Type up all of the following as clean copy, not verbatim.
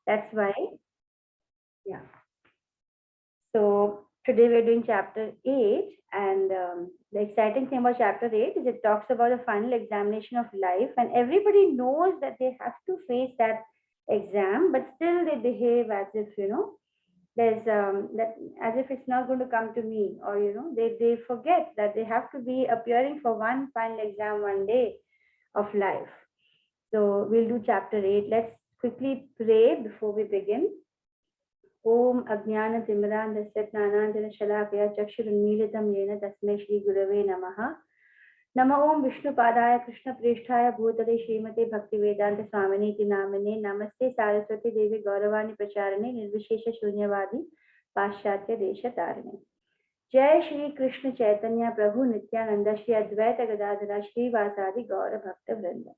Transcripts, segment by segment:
That's why, yeah. So today we're doing chapter 8, and the exciting thing about chapter 8 is it talks about the final examination of life, and everybody knows that they have to face that exam, but still they behave as if, there's that as if it's not going to come to me, or they forget that they have to be appearing for one final exam one day of life. So we'll do chapter 8. Let's quickly pray before we begin. Om Ajnana Timranasya Jnananjana Shalakaya Chakshurunmilitam Yena Tasmai Shri Gurave Namaha. Nama Om Vishnu Padaya Krishna Presthaya Bhutale Srimate Bhaktivedanta Swaminiti Namane Namaste Saraswati Devi Gauravani Pracharane Nirvishesha Shunyavadi Paschatya Desha Tarane. Jai Shri Krishna Chaitanya Prabhu Nityananda Shri Advaita Gadadhara Shri Vasadi Gaura Bhakta Vrinda.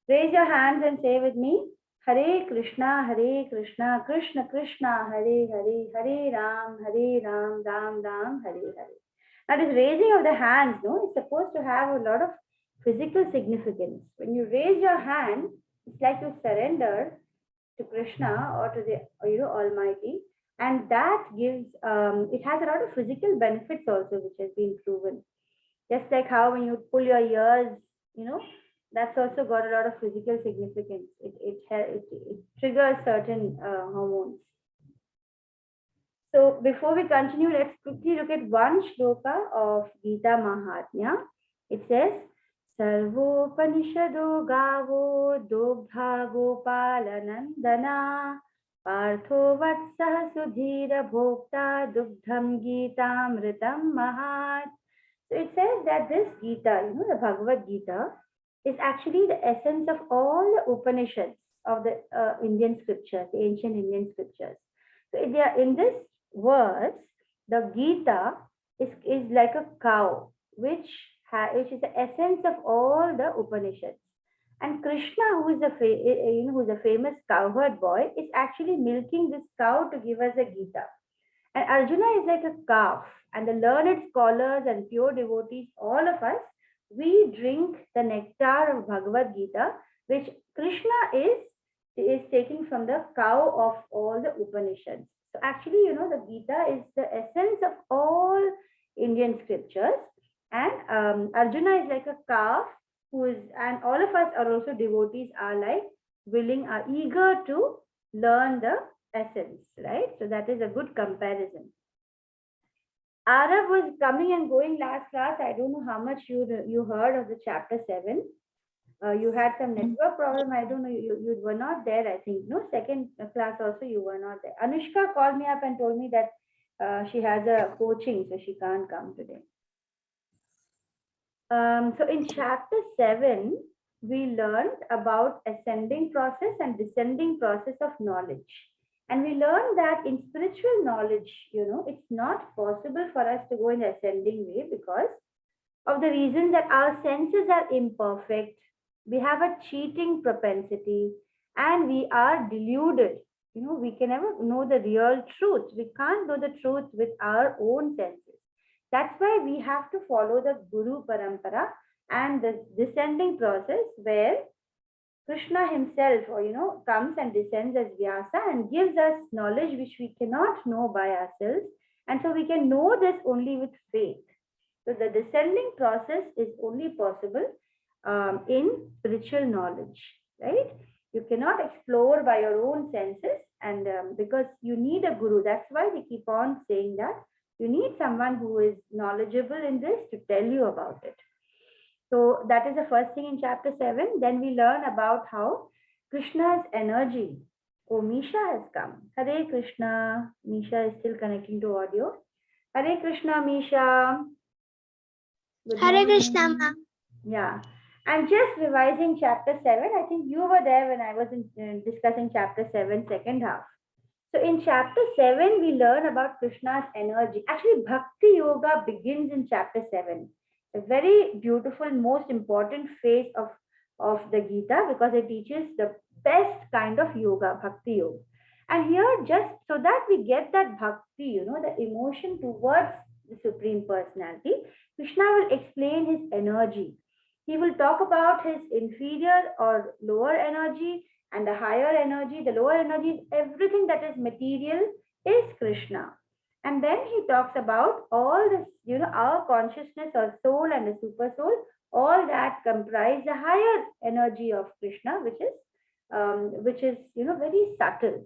Raise your hands and say with me, Hare Krishna, Krishna Krishna, Hare Hare, Hare Ram, Ram Ram, Hare Hare. Now this raising of the hands, is supposed to have a lot of physical significance. When you raise your hand, it's like you surrender to Krishna or to the Almighty, and that gives it has a lot of physical benefits also, which has been proven. Just like how when you pull your ears, that's also got a lot of physical significance. It triggers certain hormones. So before we continue, let's quickly look at one shloka of Gita Mahatmya. It says, Sarvopanishado gavo dobdha gopalanandana partho vatsah sudhira bhokta dubdham gitamritam mahat. So it says that this Gita, the Bhagavad Gita, is actually the essence of all the Upanishads of the Indian scriptures, the ancient Indian scriptures. So in this verse, the Gita is like a cow, which is the essence of all the Upanishads. And Krishna, who is a famous cowherd boy, is actually milking this cow to give us a Gita. And Arjuna is like a calf, and the learned scholars and pure devotees, all of us, we drink the nectar of Bhagavad Gita, which Krishna is taking from the cow of all the Upanishads. So actually, the Gita is the essence of all Indian scriptures, and Arjuna is like a calf and all of us are also devotees, are like are eager to learn the essence, right? So that is a good comparison. Arav was coming and going last class. I don't know how much you heard of the chapter 7. You had some network problem. I don't know. You were not there, I think. No, second class also you were not there. Anushka called me up and told me that she has a coaching, so she can't come today. So in chapter 7, we learned about ascending process and descending process of knowledge. And we learned that in spiritual knowledge, it's not possible for us to go in the ascending way because of the reason that our senses are imperfect, we have a cheating propensity, and we are deluded. We can never know the real truth. We can't know the truth with our own senses. That's why we have to follow the Guru Parampara and the descending process where Krishna himself, comes and descends as Vyasa and gives us knowledge which we cannot know by ourselves. And so we can know this only with faith. So the descending process is only possible in spiritual knowledge, right? You cannot explore by your own senses, and because you need a guru. That's why we keep on saying that you need someone who is knowledgeable in this to tell you about it. So that is the first thing in chapter 7. Then we learn about how Krishna's energy. Oh, Misha has come. Hare Krishna. Misha is still connecting to audio. Hare Krishna, Misha. Hare Krishna, ma'am. Yeah. I'm just revising chapter 7. I think you were there when I was discussing chapter 7, second half. So in chapter 7, we learn about Krishna's energy. Actually, Bhakti Yoga begins in chapter 7. A very beautiful, most important phase of the Gita, because it teaches the best kind of yoga, Bhakti Yoga. And here, just so that we get that Bhakti, the emotion towards the Supreme Personality, Krishna will explain his energy. He will talk about his inferior or lower energy, And the higher energy, the lower energy is everything that is material is Krishna. And then he talks about all this, our consciousness or soul and the super soul, all that comprise the higher energy of Krishna, which is very subtle.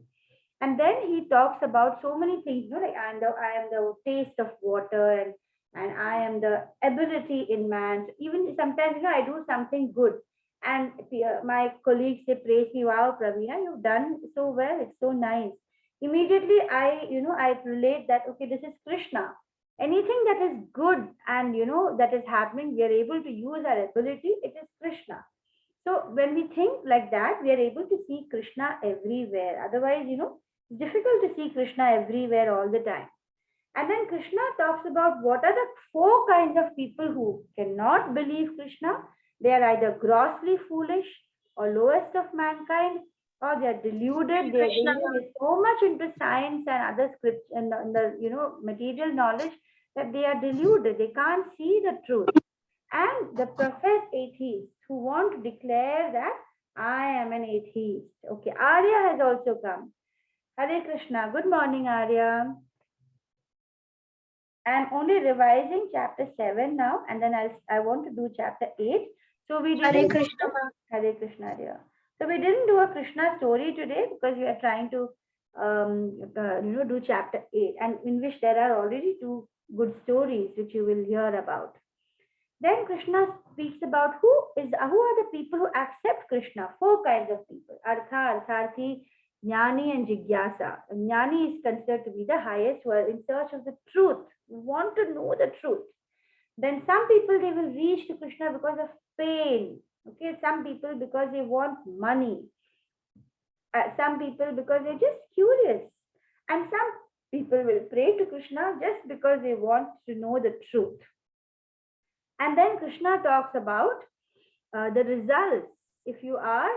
And then he talks about so many things, like I am the taste of water, and I am the ability in man. So even sometimes, I do something good, and my colleagues, they praise me, wow, Pravina, you've done so well, it's so nice. Immediately I relate that, okay, this is Krishna. Anything that is good and that is happening, we are able to use our ability, it is Krishna. So when we think like that, we are able to see Krishna everywhere. Otherwise, it's difficult to see Krishna everywhere all the time. And then Krishna talks about what are the four kinds of people who cannot believe Krishna. They are either grossly foolish or lowest of mankind, or they are deluded. They are Krishna, so much into science and other scripts and the material knowledge that they are deluded. They can't see the truth. And the professed atheists who want to declare that I am an atheist. Okay, Arya has also come. Hare Krishna. Good morning, Arya. I'm only revising chapter 7 now, and then I want to do chapter 8. So we Hare didn't Krishna, ma'am. Hare Krishna, Arya. So we didn't do a Krishna story today because we are trying to do chapter 8, and in which there are already two good stories which you will hear about. Then Krishna speaks about who are the people who accept Krishna. Four kinds of people: Artha, Artharthi, Jnani, and Jigyasa. Jnani is considered to be the highest, who are in search of the truth, who want to know the truth. Then some people, they will reach to Krishna because of pain. Okay, some people because they want money. Some people because they're just curious, and some people will pray to Krishna just because they want to know the truth. And then Krishna talks about the results. If you are,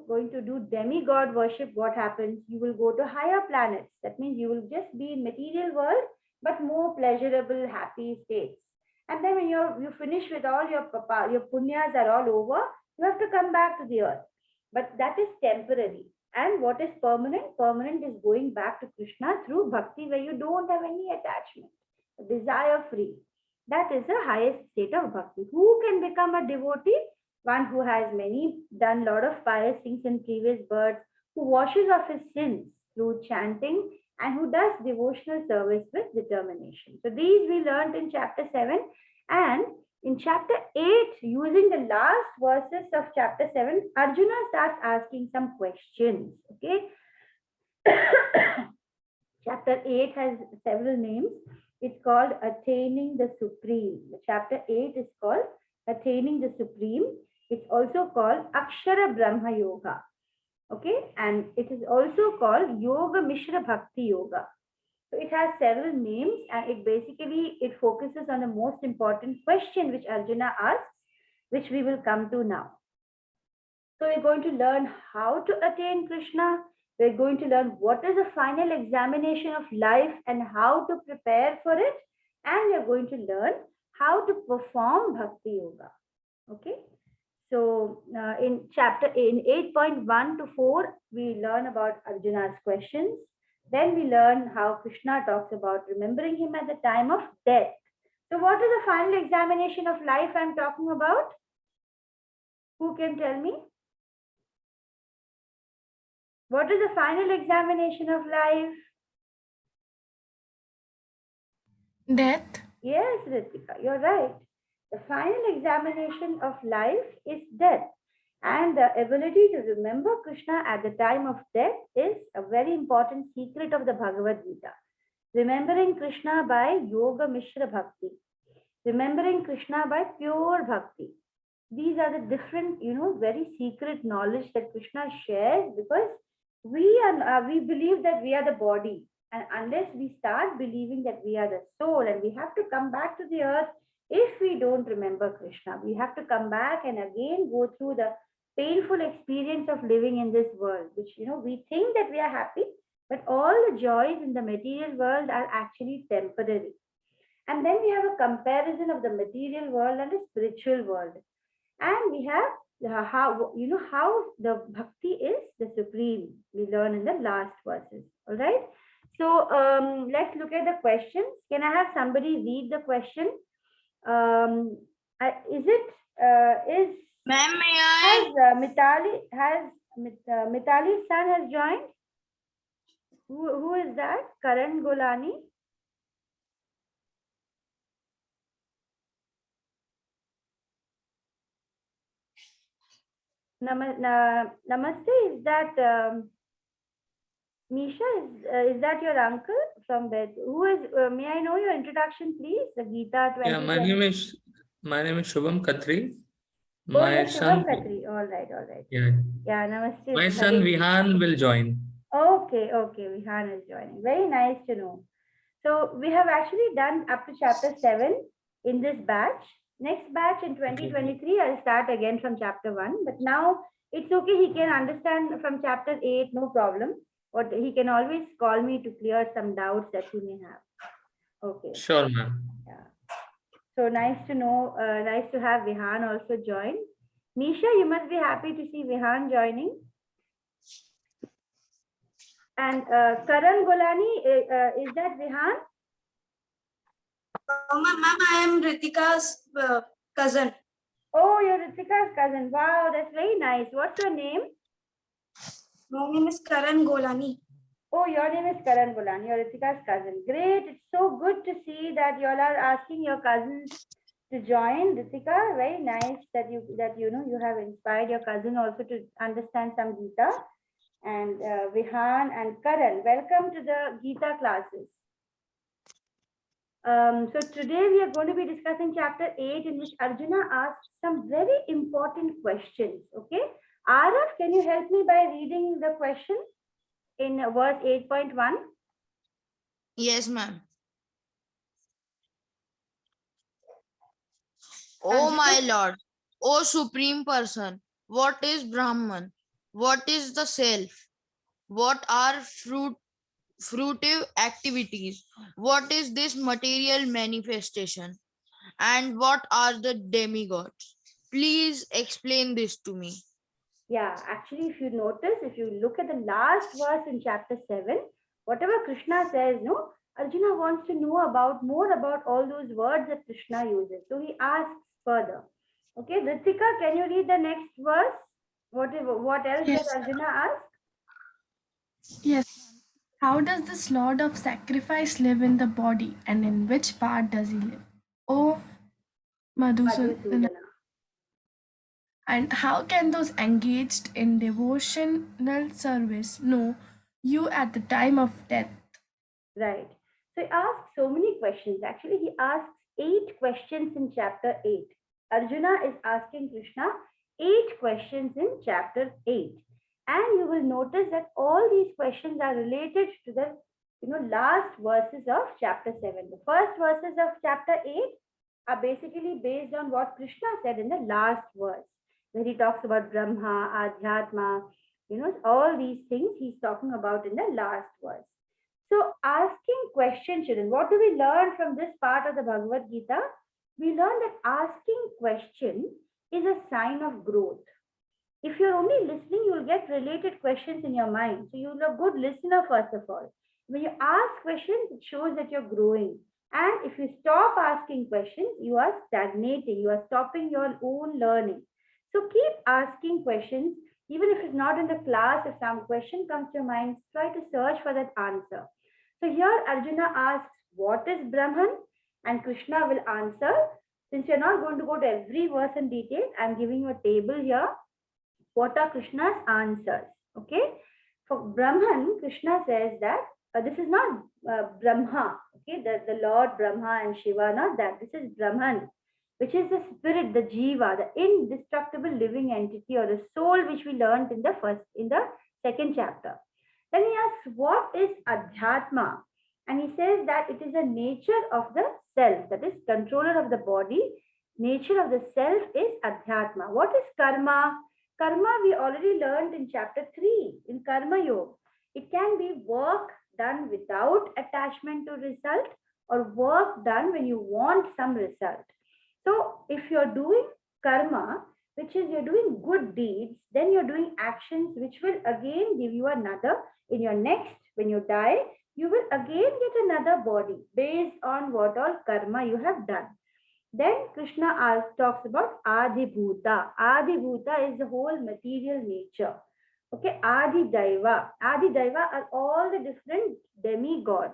going to do demigod worship, what happens? You will go to higher planets. That means you will just be in material world, but more pleasurable, happy states. And then when you finish with all your punyas are all over, you have to come back to the earth. But that is temporary. And what is permanent? Permanent is going back to Krishna through bhakti, where you don't have any attachment, desire free. That is the highest state of bhakti. Who can become a devotee? One who has done a lot of pious things in previous births, who washes off his sins through chanting, and who does devotional service with determination. So these we learned in chapter 7. And in chapter 8, using the last verses of chapter 7, Arjuna starts asking some questions. Okay. Chapter 8 has several names. It's called Attaining the Supreme. Chapter 8 is called Attaining the Supreme. It's also called Akshara Brahma Yoga. Okay, and it is also called Yoga Mishra Bhakti Yoga. So it has several names, and it focuses on the most important question which Arjuna asks, which we will come to now. So we're going to learn how to attain Krishna. We're going to learn what is the final examination of life and how to prepare for it. And we're going to learn how to perform Bhakti Yoga. Okay. So in 8.1 to 4, we learn about Arjuna's questions. Then we learn how Krishna talks about remembering him at the time of death. So what is the final examination of life I'm talking about? Who can tell me? What is the final examination of life? Death. Yes, Ritika, you're right. The final examination of life is death. And the ability to remember Krishna at the time of death is a very important secret of the Bhagavad Gita. Remembering Krishna by Yoga Mishra Bhakti. Remembering Krishna by pure Bhakti. These are the different, very secret knowledge that Krishna shares, because we believe that we are the body. And unless we start believing that we are the soul and we have to come back to the earth, if we don't remember Krishna, we have to come back and again go through the painful experience of living in this world, which, we think that we are happy, but all the joys in the material world are actually temporary. And then we have a comparison of the material world and the spiritual world. And we have how how the bhakti is the supreme. We learn in the last verses. All right. So let's look at the questions. Can I have somebody read the question? Is it is Ma'am, may has I? Mitali's son has joined? Who is that? Karan Golani? Namaste. Is that Misha? Is that your uncle from Bed? Who is? May I know your introduction, please? The Gita Yeah, 2020. my name is Shubham Khatri. Oh, My you're Shubham son, Khatri. All right, all right. yeah, Yeah, namaste. my son Hari. Vihan will join. Okay, okay. Vihan is joining. Very nice to know. So we have actually done up to chapter 7 in this batch. Next batch in Okay. 2023, I'll start again from chapter 1. But now it's okay. He can understand from chapter 8, no problem. But he can always call me to clear some doubts that he may have. Okay. Sure, ma'am. Yeah. So nice to know. Nice to have Vihan also join. Misha, you must be happy to see Vihan joining. And Karan Golani, is that Vihan? Ma'am, I am Ritika's cousin. Oh, you're Ritika's cousin. Wow, that's very nice. What's your name? My name is Karan Golani. Oh, your name is Karan Golani. You're Ritika's cousin. Great. It's so good to see that you all are asking your cousins to join. Ritika, very nice that you have inspired your cousin also to understand some Gita. And Vihan and Karan, welcome to the Gita classes. So today we are going to be discussing chapter 8 in which Arjuna asks some very important questions. Okay. Arav, can you help me by reading the question in verse 8.1? Yes, ma'am. Oh my Lord, O Supreme Person, what is Brahman? What is the self? What are fruitive activities? What is this material manifestation? And what are the demigods? Please explain this to me. Yeah, actually, if you notice, if you look at the last verse in chapter 7, whatever Krishna says, no, Arjuna wants to know about more about all those words that Krishna uses. So he asks further. Okay, Ritika, can you read the next verse? What else does Yes, Arjuna ask? yes. How does this Lord of Sacrifice live in the body, and in which part does he live? Oh, Madhusudana. Madhusudana. And how can those engaged in devotional service know you at the time of death? Right. So he asks so many questions. Actually, he asks 8 questions in chapter 8. Arjuna is asking Krishna 8 questions in chapter 8. And you will notice that all these questions are related to the last verses of chapter 7. The first verses of chapter 8 are basically based on what Krishna said in the last verse, where he talks about Brahma, Adhyatma, all these things he's talking about in the last verse. So asking questions, children, what do we learn from this part of the Bhagavad Gita? We learn that asking questions is a sign of growth. If you're only listening, you'll get related questions in your mind. So you're a good listener, first of all. When you ask questions, it shows that you're growing. And if you stop asking questions, you are stagnating. You are stopping your own learning. So keep asking questions. Even if it's not in the class, if some question comes to your mind, try to search for that answer. So here Arjuna asks, what is Brahman? And Krishna will answer. Since you're not going to go to every verse in detail, I'm giving you a table here. What are Krishna's answers? Okay. For Brahman, Krishna says that this is not Brahma. Okay. The Lord Brahma and Shiva, not that. This is Brahman, which is the spirit, the Jiva, the indestructible living entity or the soul, which we learned in the second chapter. Then he asks, what is Adhyatma? And he says that it is a nature of the self, that is controller of the body. Nature of the self is Adhyatma. What is karma? Karma we already learned in chapter 3 in Karma Yoga. It can be work done without attachment to result or work done when you want some result. So if you're doing karma which is you're doing good deeds, then you're doing actions which will again give you another, in your next, when you die, you will again get another body based on what all karma you have done. Then Krishna talks about Adibhuta. Adibhuta is the whole material nature. Okay, Adi Daiva. Adi Daiva are all the different demigods.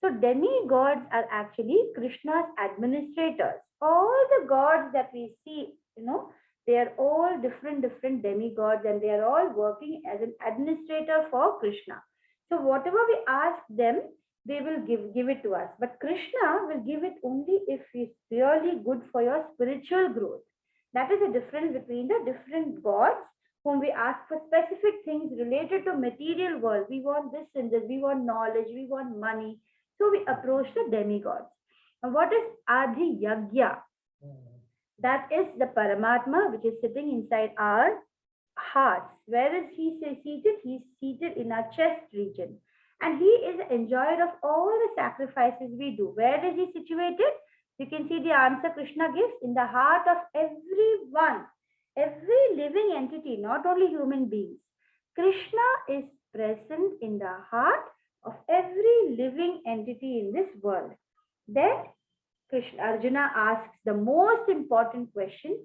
So demigods are actually Krishna's administrators. All the gods that we see, they are all different demigods, and they are all working as an administrator for Krishna. So whatever we ask them, they will give it to us. But Krishna will give it only if it's really good for your spiritual growth. That is the difference between the different gods whom we ask for specific things related to material world. We want this and this, we want knowledge, we want money. So we approach the demigods. And what is Adi Yagya? That is the Paramatma which is sitting inside our hearts. Where is he seated? He's seated in our chest region. And he is the enjoyer of all the sacrifices we do. Where is he situated? You can see the answer Krishna gives in the heart of everyone, every living entity, not only human beings. Krishna is present in the heart of every living entity in this world. Then Arjuna asks the most important question: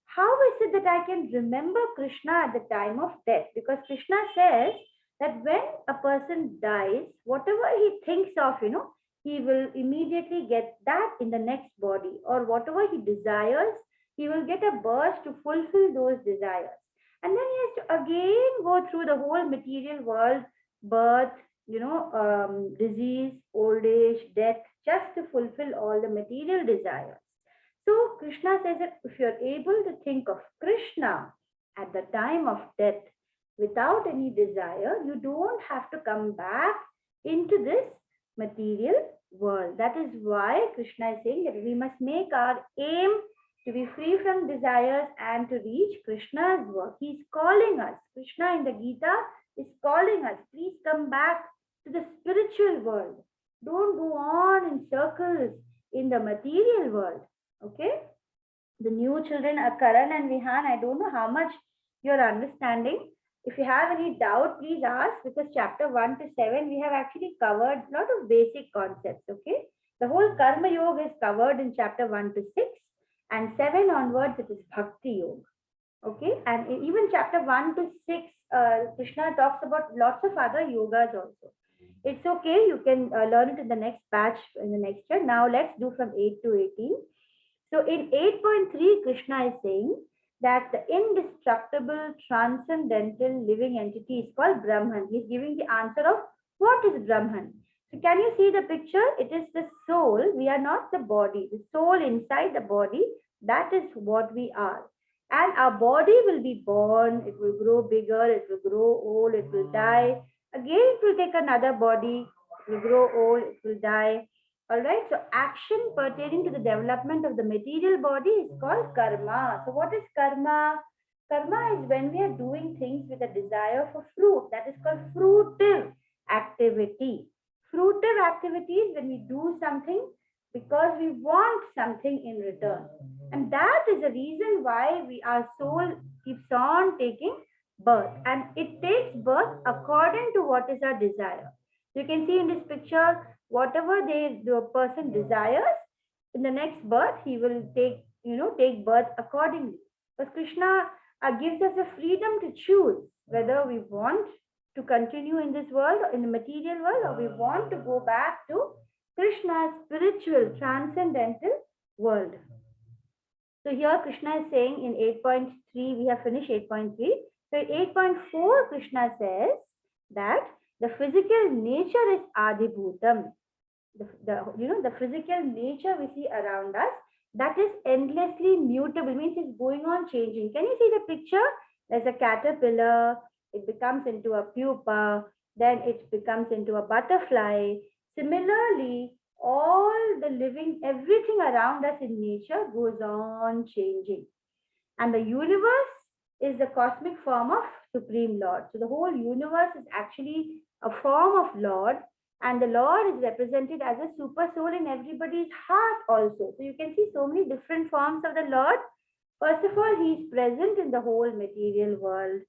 how is it that I can remember Krishna at the time of death? Because Krishna says that when a person dies, whatever he thinks of, he will immediately get that in the next body, or whatever he desires, he will get a birth to fulfill those desires. And then he has to again go through the whole material world, birth, disease, old age, death, just to fulfill all the material desires. So Krishna says that if you're able to think of Krishna at the time of death without any desire, you don't have to come back into this material world. That is why Krishna is saying that we must make our aim to be free from desires and to reach Krishna's work. He's calling us. Krishna in the Gita is calling us. Please come back to the spiritual world. Don't go on in circles in the material world. Okay? The new children are Karan and Vihan. I don't know how much you're understanding. If you have any doubt, please ask, because chapter 1 to 7, we have actually covered a lot of basic concepts. Okay? The whole Karma Yoga is covered in chapter 1 to 6, and 7 onwards it is Bhakti Yoga. Okay? And even chapter 1 to 6, Krishna talks about lots of other yogas also. It's okay, you can learn it in the next batch, in the next year. Now let's do from 8 to 18. So in 8.3, Krishna is saying that the indestructible, transcendental living entity is called Brahman. He's giving the answer of what is Brahman. So can you see the picture? It is the soul. We are not the body. The soul inside the body, that is what we are. And our body will be born, it will grow bigger, it will grow old, it will die. Again, it will take another body, it will grow old, it will die. All right, so action pertaining to the development of the material body is called karma. So what is karma? Karma is when we are doing things with a desire for fruit. That is called fruitive activity. Fruitive activity is when we do something because we want something in return. And that is the reason why our soul keeps on taking birth. And it takes birth according to what is our desire. You can see in this picture, whatever the person desires, in the next birth, he will take birth accordingly. But Krishna gives us the freedom to choose whether we want to continue in this world, in the material world, or we want to go back to Krishna's spiritual, transcendental world. So here Krishna is saying in 8.3, we have finished 8.3. So in 8.4, Krishna says that the physical nature is Adibhutam. The physical nature we see around us, that is endlessly mutable, means it's going on changing. Can you see the picture? There's a caterpillar, it becomes into a pupa, then it becomes into a butterfly. Similarly, all the living, everything around us in nature goes on changing. And the universe is the cosmic form of Supreme Lord. So the whole universe is actually a form of Lord, and the Lord is represented as a super soul in everybody's heart also. So you can see so many different forms of the Lord. First of all, he is present in the whole material world.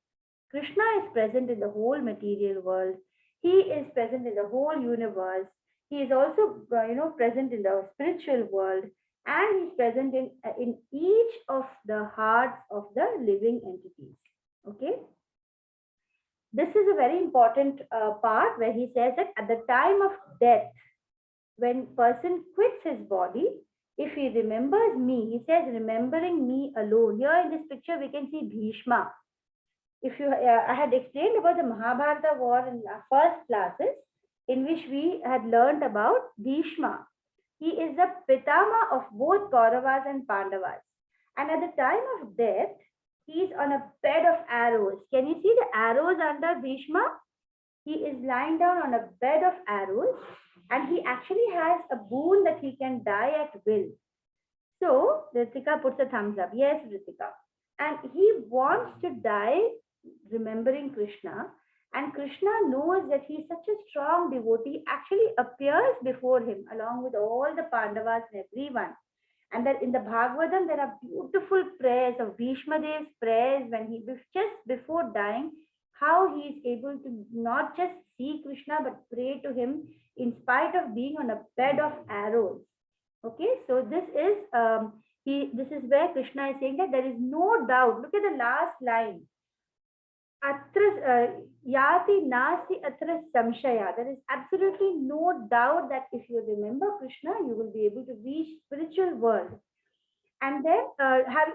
Krishna is present in the whole material world. He is present in the whole universe. He is also, present in the spiritual world, and he is present in each of the hearts of the living entities. Okay. This is a very important part where he says that at the time of death, when person quits his body, if he remembers me, he says, remembering me alone. Here in this picture, we can see Bhishma. If you, I had explained about the Mahabharata war in our first classes, in which we had learned about Bhishma. He is the Pitama of both Kauravas and Pandavas. And at the time of death, he is on a bed of arrows. Can you see the arrows under Bhishma? He is lying down on a bed of arrows, and he actually has a boon that he can die at will. So Ritika puts a thumbs up. Yes, Ritika. And he wants to die remembering Krishna. And Krishna knows that he is such a strong devotee, actually appears before him along with all the Pandavas and everyone. And that in the Bhagavatam, there are beautiful prayers of Bhishma Dev's prayers when he just before dying, how he is able to not just see Krishna but pray to him in spite of being on a bed of arrows. Okay, so this is where Krishna is saying that there is no doubt. Look at the last line. Yati nasi atra samshaya. There is absolutely no doubt that if you remember Krishna, you will be able to reach spiritual world. And then,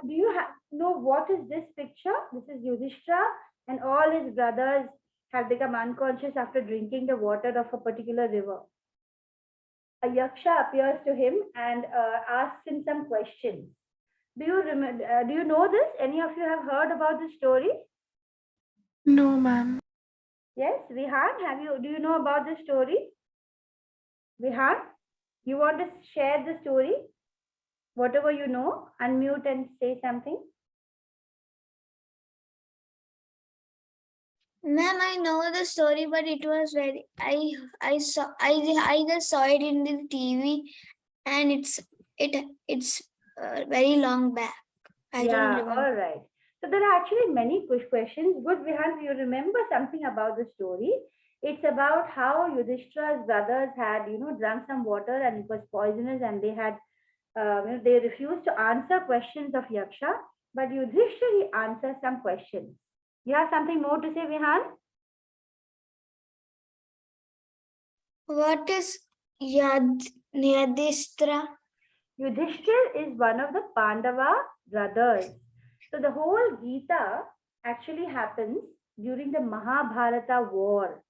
do you know what is this picture? This is Yudhishthira, and all his brothers have become unconscious after drinking the water of a particular river. A yaksha appears to him and asks him some questions. Do you remember? Do you know this? Any of you have heard about this story? No, ma'am. Yes, Vihan, do you know about this story? Vihan, you want to share the story? Whatever you know, unmute and say something. Ma'am, I know the story, but it was very I just saw it in the TV, and it's very long back. I don't remember. All right. So there are actually many questions. Good, Vihan, you remember something about the story. It's about how Yudhishthira's brothers had, drunk some water and it was poisonous, and they had, they refused to answer questions of Yaksha. But Yudhishthira, he answers some questions. You have something more to say, Vihan? What is Yadistra? Yudhishthira is one of the Pandava brothers. So the whole Gita actually happens during the Mahabharata war.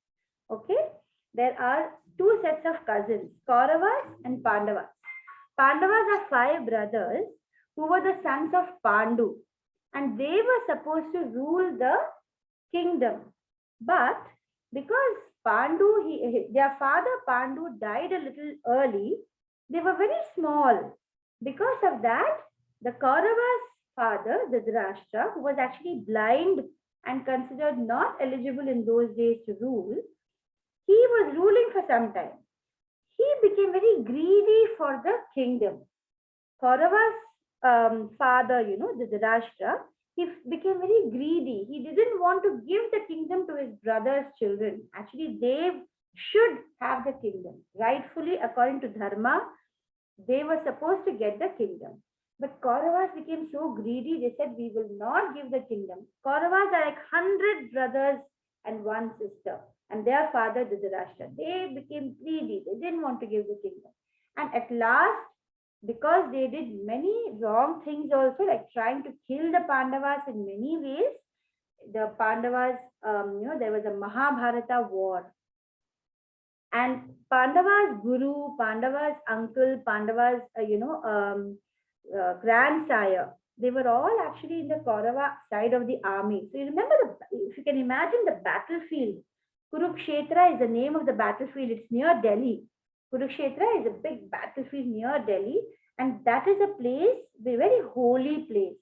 Okay? There are two sets of cousins, Kauravas and Pandavas. Pandavas are 5 brothers who were the sons of Pandu, and they were supposed to rule the kingdom. But because their father Pandu died a little early, they were very small. Because of that, the Kauravas' father, Dhritarashtra, who was actually blind and considered not eligible in those days to rule, he was ruling for some time. He became very greedy for the kingdom. Kaurava's father, Dhritarashtra, he became very greedy. He didn't want to give the kingdom to his brother's children. Actually, they should have the kingdom. Rightfully, according to Dharma, they were supposed to get the kingdom. But Kauravas became so greedy, they said, we will not give the kingdom. Kauravas are like 100 brothers and 1 sister. And their father, Dhritarashtra, they became greedy. They didn't want to give the kingdom. And at last, because they did many wrong things also, like trying to kill the Pandavas in many ways, the Pandavas, there was a Mahabharata war. And Pandava's guru, Pandava's uncle, Pandava's, grandsire, they were all actually in the Kaurava side of the army. So you remember, if you can imagine the battlefield, Kurukshetra is the name of the battlefield. It's near Delhi. Kurukshetra is a big battlefield near Delhi, and that is a place, a very holy place.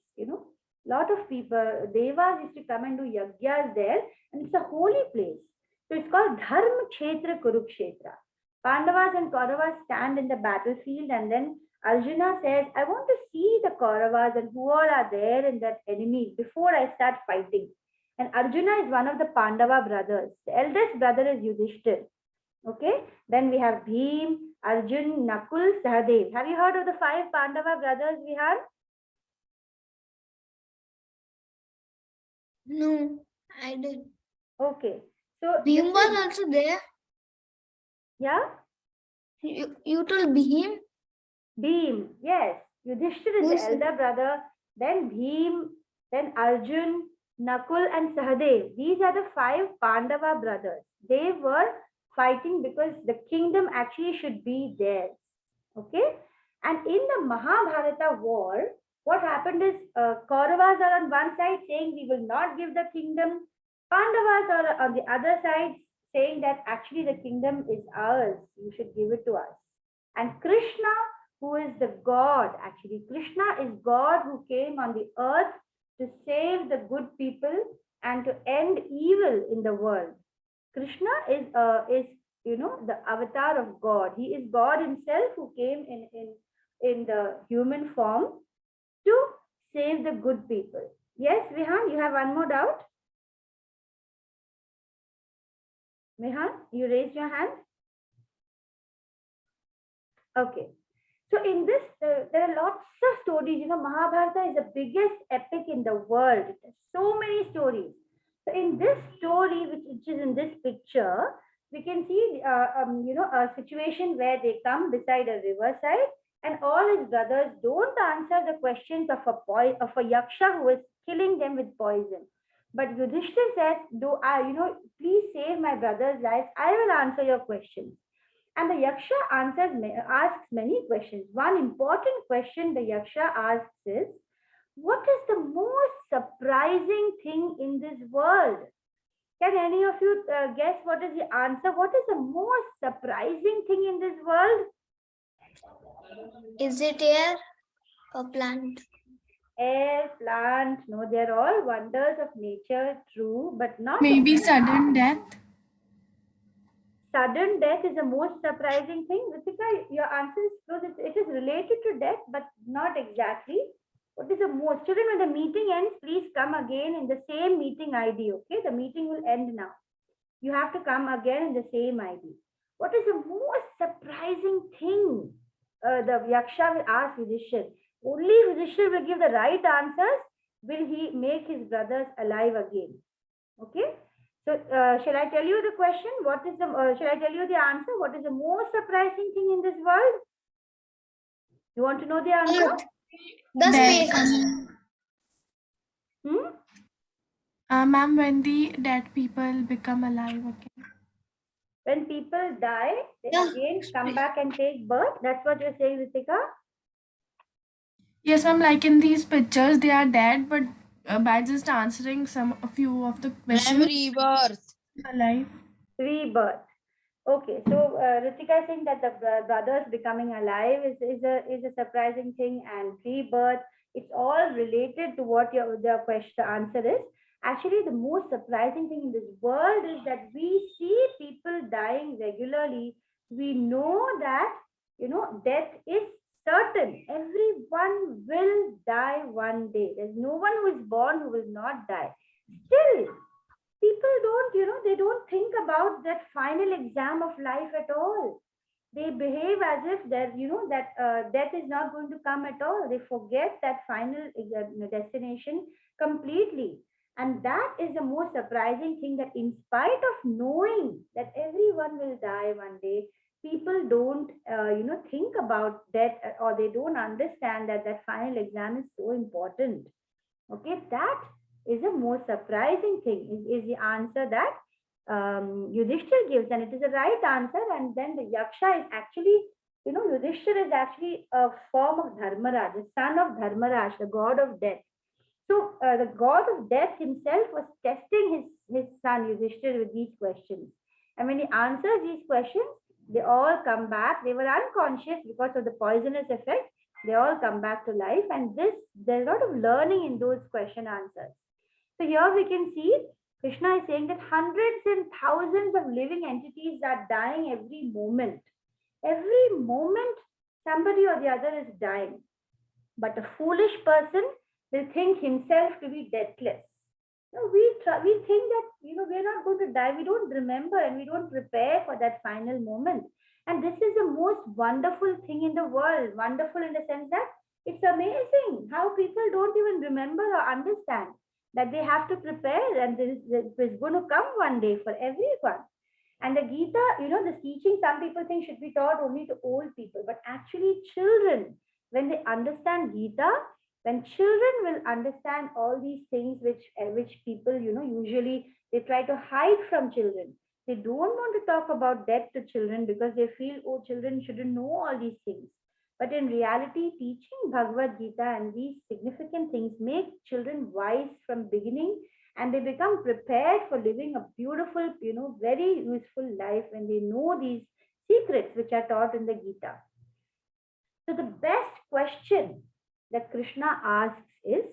Lot of people, devas used to come and do yagyas there, and it's a holy place. So it's called Dharma Kshetra Kurukshetra. Pandavas and Kauravas stand in the battlefield, and then Arjuna says, I want to see the Kauravas and who all are there in that enemy before I start fighting. And Arjuna is one of the Pandava brothers. The eldest brother is Yudhishthir. Okay. Then we have Bhim, Arjun, Nakul, Sahadev. Have you heard of the 5 Pandava brothers we have? No, I didn't. Okay. So Bhim was also there. yeah, You told Bhim? Bhim. Yes. Yudhishthir is Who the is it? elder brother. Then Bhim, then Arjun, Nakul, and Sahadev. These are the 5 Pandava brothers. They were fighting because the kingdom actually should be theirs. Okay. And in the Mahabharata war, what happened is Kauravas are on one side saying we will not give the kingdom. Pandavas are on the other side saying that actually the kingdom is ours. You should give it to us. And Krishna, who is the God, actually, Krishna is God who came on the earth to save the good people and to end evil in the world. Krishna is the avatar of God. He is God himself who came in the human form to save the good people. Yes, Vihan, you have one more doubt? Vihan, you raised your hand? Okay. So in this, there are lots of stories. Mahabharata is the biggest epic in the world. There's so many stories. So in this story, which is in this picture, we can see, a situation where they come beside a riverside, and all his brothers don't answer the questions of a yaksha who is killing them with poison. But Yudhishthir says, please save my brother's life. I will answer your questions. And the Yaksha asks many questions. One important question the Yaksha asks is, what is the most surprising thing in this world? Can any of you guess what is the answer? What is the most surprising thing in this world? Is it air or plant? Air, plant, no, they're all wonders of nature, true, but not Maybe sudden death. Sudden death is the most surprising thing. Ritika, your answer is close. It is related to death, but not exactly. What is the most? Children, when the meeting ends, please come again in the same meeting ID. Okay, the meeting will end now. You have to come again in the same ID. What is the most surprising thing? The Yaksha will ask Yudhishthir. Only Yudhishthir will give the right answers. Will he make his brothers alive again? Okay. So, shall I tell you the question? Shall I tell you the answer? What is the most surprising thing in this world? You want to know the answer? Earth. The Death. space. Ma'am, when the dead people become alive again. When people die, they Yeah. again come back and take birth. That's what you're saying, Ritika? Yes, ma'am, like in these pictures, they are dead, but by just answering a few of the questions, Rebirth. alive. Rebirth. Okay, so Ritika is saying that the brothers becoming alive is a surprising thing, and rebirth. It's all related to what the question answer is. Actually, the most surprising thing in this world is that we see people dying regularly. We know that death is certain. Everyone will die one day. There's no one who is born who will not die. Still, people they don't think about that final exam of life at all. They behave as if that death is not going to come at all. They forget that final destination completely. And that is the most surprising thing, that in spite of knowing that everyone will die one day, people don't think about death, or they don't understand that that final exam is so important. Okay, that is the most surprising thing, is the answer that Yudhishthir gives, and it is the right answer. And then the Yaksha is actually, Yudhishthir is actually a form of Dharmaraj, the son of Dharmaraj, the god of death. So the god of death himself was testing his son Yudhishthir with these questions. And when he answers these questions, they all come back. They were unconscious because of the poisonous effect. They all come back to life. And there's a lot of learning in those question answers. So here we can see Krishna is saying that hundreds and thousands of living entities are dying every moment. Every moment somebody or the other is dying. But a foolish person will think himself to be deathless. We think that we're not going to die. We don't remember and we don't prepare for that final moment. And this is the most wonderful thing in the world. Wonderful in the sense that it's amazing how people don't even remember or understand that they have to prepare, and this is going to come one day for everyone. And the Gita, the teaching, some people think should be taught only to old people, but actually children, when they understand Gita, when children will understand all these things which people, usually they try to hide from children. They don't want to talk about death to children because they feel, oh, children shouldn't know all these things. But in reality, teaching Bhagavad Gita and these significant things make children wise from beginning, and they become prepared for living a beautiful, very useful life when they know these secrets which are taught in the Gita. So the best question that Krishna asks is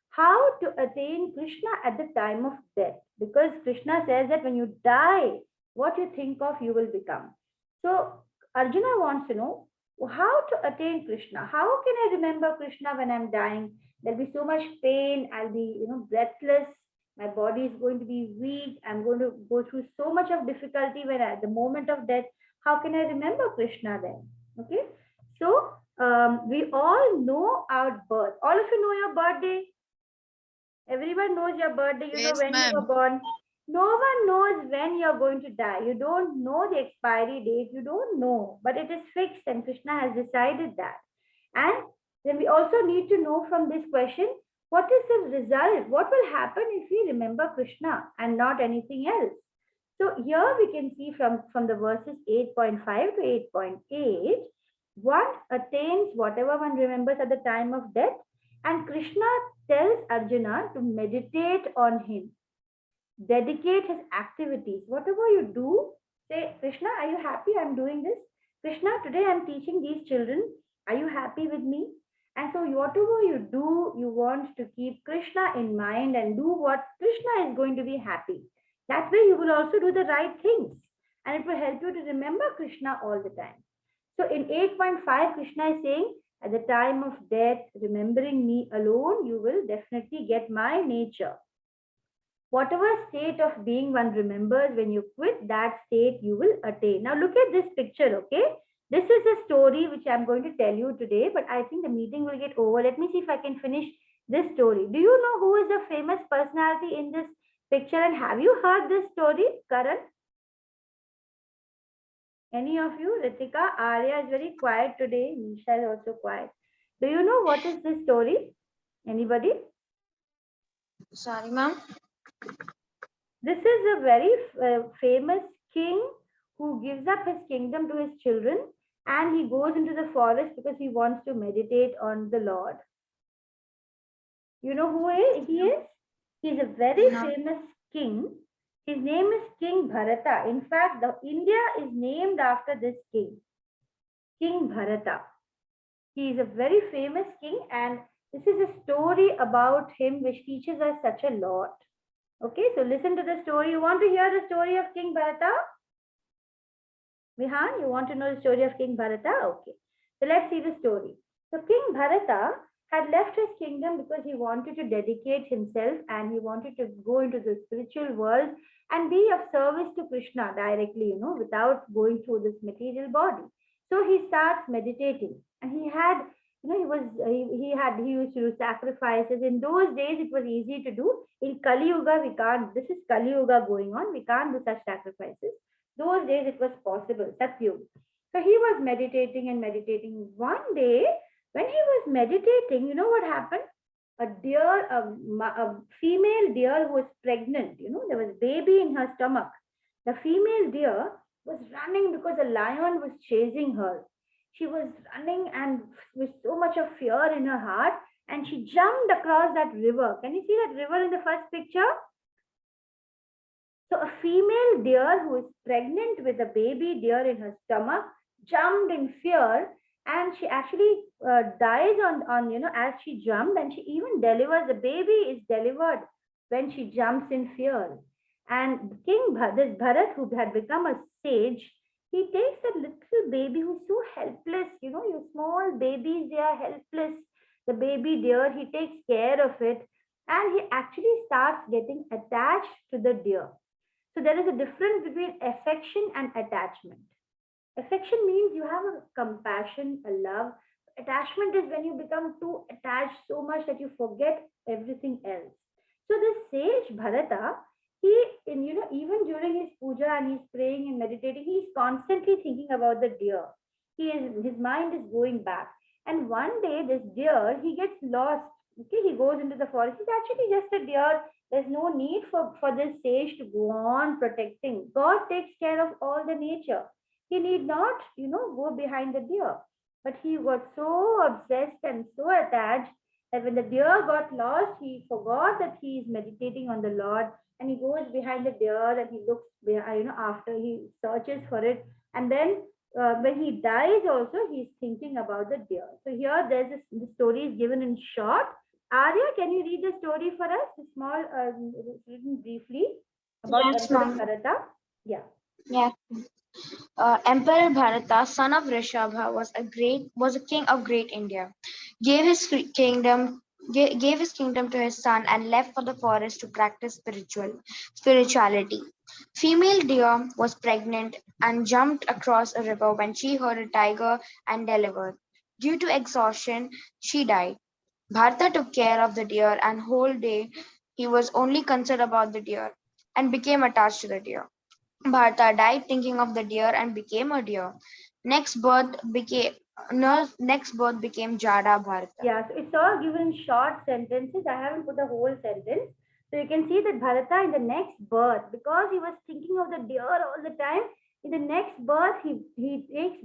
how to attain Krishna at the time of death. Because Krishna says that when you die, what you think of, you will become. So Arjuna wants to know how to attain Krishna. How can I remember Krishna when I'm dying? There'll be so much pain. I'll be, breathless. My body is going to be weak. I'm going to go through so much of difficulty when at the moment of death. How can I remember Krishna then? Okay. So we all know our birth. All of you know your birthday. Everyone knows your birthday. You know Yes, when you ma'am. were born. No one knows when you're going to die. You don't know the expiry date. You don't know. But it is fixed and Krishna has decided that. And then we also need to know from this question, what is the result? What will happen if we remember Krishna and not anything else? So here we can see from the verses 8.5 to 8.8, one attains whatever one remembers at the time of death, and Krishna tells Arjuna to meditate on him, dedicate his activities. Whatever you do, say, Krishna, are you happy I'm doing this? Krishna, today I'm teaching these children. Are you happy with me? And so whatever you do, you want to keep Krishna in mind and do what Krishna is going to be happy. That way you will also do the right things, and it will help you to remember Krishna all the time. So in 8.5, Krishna is saying, at the time of death, remembering me alone, you will definitely get my nature. Whatever state of being one remembers, when you quit that state, you will attain. Now look at this picture, okay? This is a story which I'm going to tell you today, but I think the meeting will get over. Let me see if I can finish this story. Do you know who is the famous personality in this picture, and have you heard this story, Karan? Any of you? Ritika, Arya is very quiet today. Nisha is also quiet. Do you know what is this story? Anybody? Sorry, ma'am. This is a very famous king who gives up his kingdom to his children, and he goes into the forest because he wants to meditate on the Lord. You know who he is? He's a very famous king. His name is King Bharata. In fact, India is named after this king, King Bharata. He is a very famous king, and this is a story about him which teaches us such a lot. Okay, so listen to the story. You want to hear the story of King Bharata? Vihan, you want to know the story of King Bharata? Okay, so let's see the story. So King Bharata had left his kingdom because he wanted to dedicate himself and he wanted to go into the spiritual world and be of service to Krishna directly, without going through this material body. So he starts meditating, and he had, he used to do sacrifices. In those days, it was easy to do. In Kali Yuga, we can't. This is Kali Yuga going on. We can't do such sacrifices. Those days, it was possible. Satyug. So he was meditating and meditating. One day, when he was meditating, you know what happened? A deer, a female deer who was pregnant, there was baby in her stomach. The female deer was running because a lion was chasing her. She was running and with so much of fear in her heart, and she jumped across that river. Can you see that river in the first picture? So a female deer who is pregnant with a baby deer in her stomach jumped in fear, and she actually dies on as she jumped, and she even delivers. The baby is delivered when she jumps in fear. And this Bharat, who had become a sage, He takes a little baby who's so helpless, your small babies, they are helpless. The baby deer, he takes care of it, and he actually starts getting attached to the deer. So there is a difference between affection and attachment. Affection means you have a compassion, a love. Attachment is when you become too attached so much that you forget everything else. So this sage Bharata, he, even during his puja and he's praying and meditating, he's constantly thinking about the deer. His mind is going back. And one day, this deer, he gets lost. Okay, he goes into the forest. He's actually just a deer. There's no need for this sage to go on protecting. God takes care of all the nature. He need not, go behind the deer. But he got so obsessed and so attached that when the deer got lost, he forgot that he is meditating on the Lord, and he goes behind the deer and he looks behind, after he searches for it. And then when he dies, also he's thinking about the deer. So here the story is given in short. Arya, can you read the story for us? A small, written briefly about Yes, Emperor ma'am. Bharata. Yeah. Yeah. Emperor Bharata, son of Rishabha, was a king of great India. Gave his kingdom to his son and left for the forest to practice spirituality. Female deer was pregnant and jumped across a river when she heard a tiger and delivered. Due to exhaustion, she died. Bharata took care of the deer and whole day he was only concerned about the deer and became attached to the deer. Bharata died thinking of the deer and became a deer. Next birth became next birth became Jada Bharata. Yeah, so it's all given in short sentences. I haven't put a whole sentence. So you can see that Bharata in the next birth, because he was thinking of the deer all the time, in the next birth, he takes